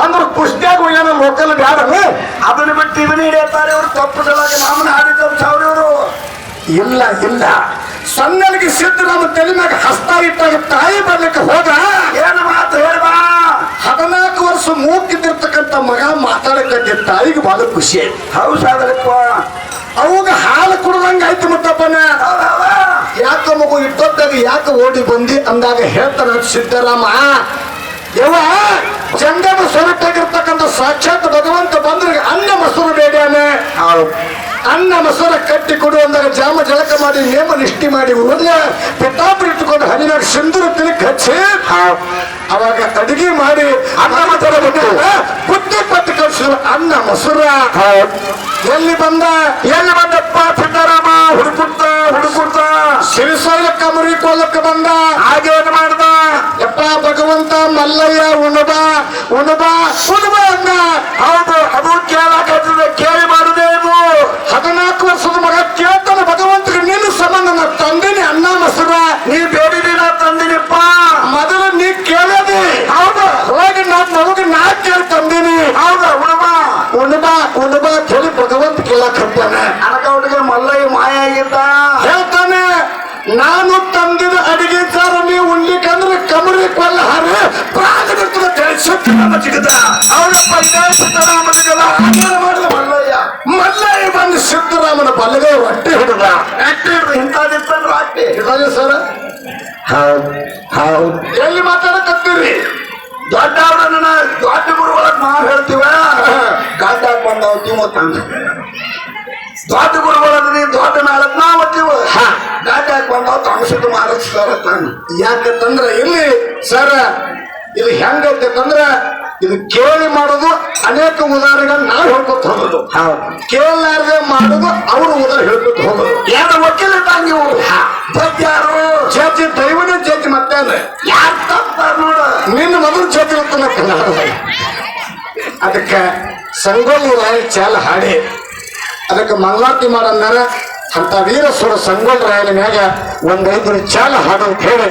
ಅಂದ್ರೆ ಕುಸ್ತಿಯಾಗ ಏನೋ ಲೋಕಲ್ ಬ್ಯಾಡಲ್ಲ ಅದನ್ನ ಬಿಟ್ಟು ಇವನ್ನ ಹಿಡಿಯುತ್ತಾರೆ ಅವರು ತಪ್ಪುಗಳಾಗಿ ನಾಮನ ಹಾಡಿದ್ರು ಸಾವಿರವರು ಇಲ್ಲ ಇಲ್ಲ ಸಣ್ಣನಿಗೆ ಸಿದ್ದರಾಮ ತಲೆ ಮ್ಯಾಗ ಹಸ್ತ ಇಟ್ಟಾಗ ತಾಯಿ ಬರ್ಲಿಕ್ಕೆ ಹೋದ ಏನು ಮಾತು ಹೇಳ್ಬಾ 14 ವರ್ಷ ಮೂಕಿದ್ದಿರ್ತಕ್ಕಂಥ ಮಗ ಮಾತಾಡಕಂತ ತಾಯಿಗೆ ಬಹಳ ಖುಷಿ ಆಯ್ತು ಹೌದಾದ್ರಪ್ಪ ಅವಾಗ ಹಾಲು ಕುಡ್ದಂಗ ಆಯ್ತು ಮುತ್ತಪ್ಪನ ಯಾಕ ಮಗು ಇಟ್ಟೊತ್ತಾಗ ಯಾಕೆ ಓಡಿ ಬಂದಿ ಅಂದಾಗ ಹೇಳ್ತಾನ ಸಿದ್ದರಾಮ ಯವ್ವ ಚಂದನ ಸ್ವರೂಪಾಗಿರ್ತಕ್ಕಂಥ ಸಾಕ್ಷಾತ್ ಭಗವಂತ ಬಂದ್ರೆ ಅನ್ನ ಮೊಸರು ಬೇಡ್ಯಾನೆ ಅನ್ನ ಮೊಸರ ಕಟ್ಟಿ ಕೊಡು ಅಂದಾಗ ಜಾಮ ಜಳಕ ಮಾಡಿ ನೇಮ ನಿಷ್ಠಿ ಮಾಡಿ ಹೋದ ಪಿತಾಪುರ ಇಟ್ಟುಕೊಂಡು ಹನಿನಾಗ ಸಿಂಧೂರ ತಿಲಕ್ ಹಚ್ಚಿ ಅವಾಗ ಅಡಿಗೆ ಮಾಡಿ ಅನ್ನ ಮೊಸರ ಬುದ್ಧಿ ಪಟ್ಟು ಕಳಿಸಿದ್ರು ಅನ್ನ ಮೊಸರ ಎಲ್ಲಿ ಬಂದಪ್ಪ ಸಿದ್ದರಾಮ ಹುಡುಕುತ್ತ ಸಿರಿಸೈಲ ಕಮರಿ ಕೋಲಕ್ಕೆ ಬಂದ ಹಾಗೇನು ಮಾಡ್ದ ಯಪ್ಪ ಭಗವಂತ ಮಲ್ಲಯ್ಯ ಉಣಬ ಅಂದ ಹೌದು ಅದು ಕೇಳಾಕತ್ತದೆ ಕೇಳಿ ಮಾಡುದೇನು 14 ವರ್ಷದ ಮಗ ಕೇಳ್ತಾನೆ ಭಗವಂತಗೆ ನೀನು ಸಂಬಂಧ ನಾ ತಂದಿನಿ ಅನ್ನ ಮೊಸರ ನೀ ಬೇಡಿದಿ ನಾ ತಂದಿನಿಪ್ಪ ಮೊದಲು ನೀ ಕೇಳದಿ ಹೌದು ಹೋಗಿ ನಾ ಕೇಳಿ ತಂದಿನಿ ಹೌದು ಉಣಬ ಕೇಳಿ ಭಗವಂತ ಕೇಳಕ್ ಹತ್ತಾನೆ ಅನಕ ಹುಡುಗ ಮಲ್ಲಯ್ಯ ಮಾಯ ಆಗಿದ್ದ ಹೇಳ್ತಾನೆ ನಾನು ತಂದಿದ ಅಡಿಗೆ ಸಾರ ನೀವು ಉಣ್ಲಿಕ್ಕಂದ್ರೆ ಕಮರಿ ಕೊಲ್ಲ ಹಾರಿ ಪ್ರಾಣ ಸಿದ್ದರಾಮ ಅವನಪ್ಪ ಮಲ್ಲಯ್ಯ ಬಂದು ಸಿದ್ದರಾಮನ ಬಲ್ಲಗೆ ಹೊಟ್ಟೆ ಹಿಡಿದ ಇಂಥದಿತ್ತಂದ್ರೆ ಸರ್ ಹೌದು ಎಲ್ಲಿ ಮಾತಾಡಕತ್ತೀರಿ ದೊಡ್ಡ ಅವ್ರನ್ನ ದೊಡ್ಡ ಗುರುಗಳನ್ನ ನಾವು ಹೇಳ್ತೀವ ಗಾಡ್ಡಾಗ ಬಂದವ್ ನೀವು ದೊಡ್ಡ ಗುರುಗಳನ್ನ ದೊಡ್ಡ ನಾಳಕ್ ನಾವು ಓದ್ತೀವ ಗಾಡ್ಡಾಗ ಬಂದವ್ ತಮಸದ ಮಾಡಿಸ್ತಾರ ಯಾಕಂದ್ರ ಇಲ್ಲಿ ಸರ್ ಇದು ಹೆಂಗೈತಂದ್ರ ಇದು ಕೇಳಿ ಮಾಡೋದು ಅನೇಕ ಉದಾಹರಣೆಗಳನ್ನ ನಾವು ಹೇಳ್ಕೊತ ಹೋಗೋದು ಕೇಳಲಾರದೆ ಮಾಡೋದು ಅವರು ಉದಾಹರಣೆ ಹೇಳ್ಕೊತ ಹೋಗೋದು ಯಾರು ವಕೀಲ ಇದ್ದಂಗೆ ಇವರು ಯಾರು ಜಡ್ಜಿ ದೈವನೇ ಜಡ್ಜಿ ಮತ್ತೆ ಯಾರು ತಪ್ಪ ನೋಡ ನಿನ್ನ ಮೊದಲು ಜಡ್ಜಿ ಅಂತ ಅದಕ್ಕೆ ಸಂಗೊಳ್ಳಿ ರಾಯ ಚಾಲ ಹಾಡಿ ಅದಕ್ಕೆ ಮಂಗಳಾರತಿ ಮಾಡಂದಾರ ಅಂತ ವೀರ ಸುರ ಸಂಗೊಳ್ಳಿ ರಾಯನ ಮ್ಯಾಗ 1 5 ಚಾಲ ಹಾಡು ಅಂತ ಹೇಳಿ